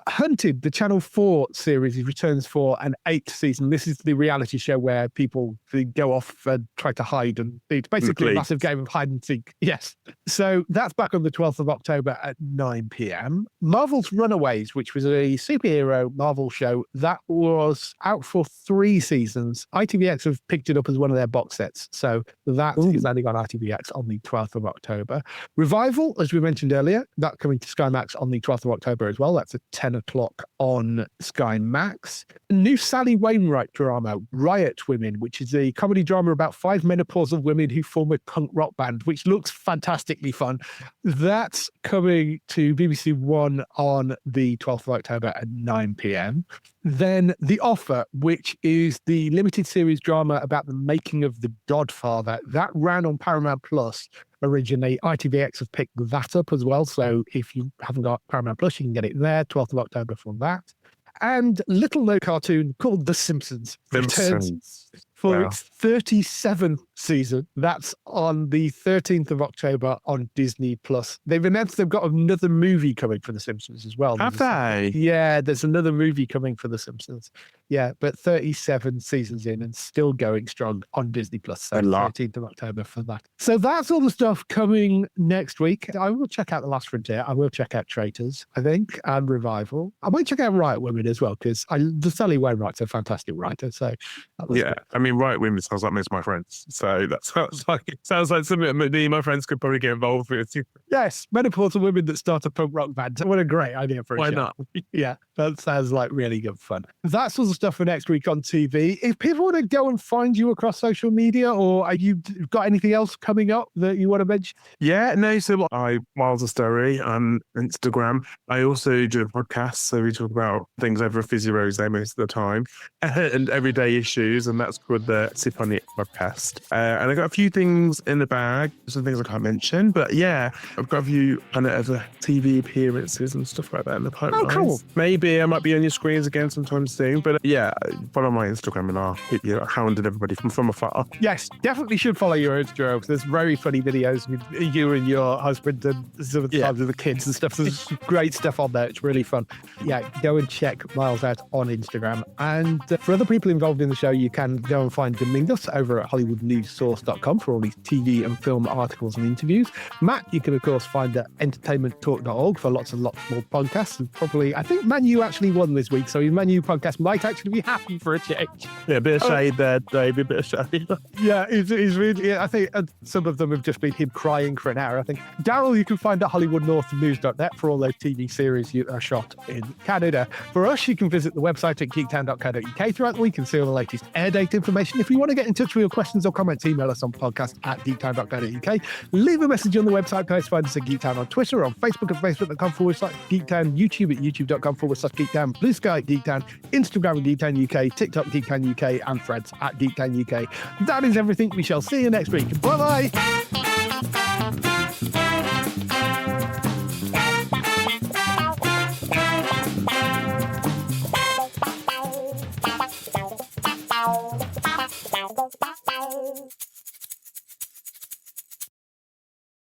Hunted, the Channel 4 series, returns for an 8th season. This is the reality show where people go off and try to hide, and it's basically a massive game of hide and seek. Yes. So that's back on the 12th of October at 9 p.m. Marvel's Runaways, which was a superhero Marvel show that was out for 3 seasons. ITVX have picked it up as one of their box sets. So that is landing on ITVX on the 12th of October. Revival, as we mentioned earlier, that's coming to Sky Max on the 12th of October as well. That's at 10 o'clock on Sky Max. New Sally Wainwright drama, Riot Women, which is a comedy drama about 5 menopausal women who form a punk rock band, which looks fantastically fun. That's coming to BBC One on the 12th of October at 9 p.m. Then The Offer, which is the limited series drama about the making of The Godfather. That ran on Paramount Plus originally. ITVX have picked that up as well. So if you haven't got Paramount Plus, you can get it there, 12th of October for that. And little no cartoon called The Simpsons returns for its 37th season. That's on the 13th of October on Disney Plus. They've announced they've got another movie coming for The Simpsons as well. Have they? Yeah, there's another movie coming for The Simpsons. Yeah, but 37 seasons in and still going strong on Disney Plus. So 13th of October for that. So that's all the stuff coming next week. I will check out The Last Frontier. I will check out Traitors, I think, and Revival. I might check out Riot Women as well, because the Sally Wainwright's a fantastic writer. So yeah, good. I mean, Riot Women sounds like most of my friends. So that sounds like something me and my friends could probably get involved with. Yes, menopausal women that start a punk rock band. What a great idea for a show. Why not? Yeah, that sounds like really good fun. That's all the stuff for next week on TV. If people want to go and find you across social media, or are you got anything else coming up that you want to mention? Yeah, no, so Miles Asteri on Instagram. I also do a podcast, so we talk about things over a fizzy rosé most of the time and everyday issues, and that's called the Sip on It podcast. And I got a few things in the bag, some things I can't mention. But yeah, I've got a few kind of other TV appearances and stuff like that in the pipeline. Oh, cool. Maybe I might be on your screens again sometime soon. But yeah, follow my Instagram and I'll keep you hounding everybody from afar. Yes, definitely should follow your Instagram. There's very funny videos with you and your husband and some of the times with the kids and stuff. There's great stuff on there. It's really fun. Yeah, go and check Miles out on Instagram. And for other people involved in the show, you can go and find Domingos over at HollywoodNewsSource.com for all these TV and film articles and interviews. Matt, you can, of course, find at entertainmenttalk.org for lots and lots more podcasts. And probably, I think Manu actually won this week, so his Manu podcast might actually be happy for a change. Yeah, a bit of shade there, Dave, a bit of shade. Yeah, he's really, I think some of them have just been him crying for an hour. I think Daryl, you can find at HollywoodNorthNews.net for all those TV series you are shot in Canada. For us, you can visit the website at geektown.co.uk throughout the week and see all the latest air date information. If you want to get in touch with your questions or comments, email us on podcast@geektown.co.uk. Leave a message on the website page. Find us at Geektown on Twitter, on Facebook at facebook.com/Geektown, YouTube at youtube.com/Geektown, Blue Sky at Geektown, Instagram at Geektown UK, TikTok Geektown UK, and Threads at Geektown UK. That is everything. We shall see you next week. Bye-bye.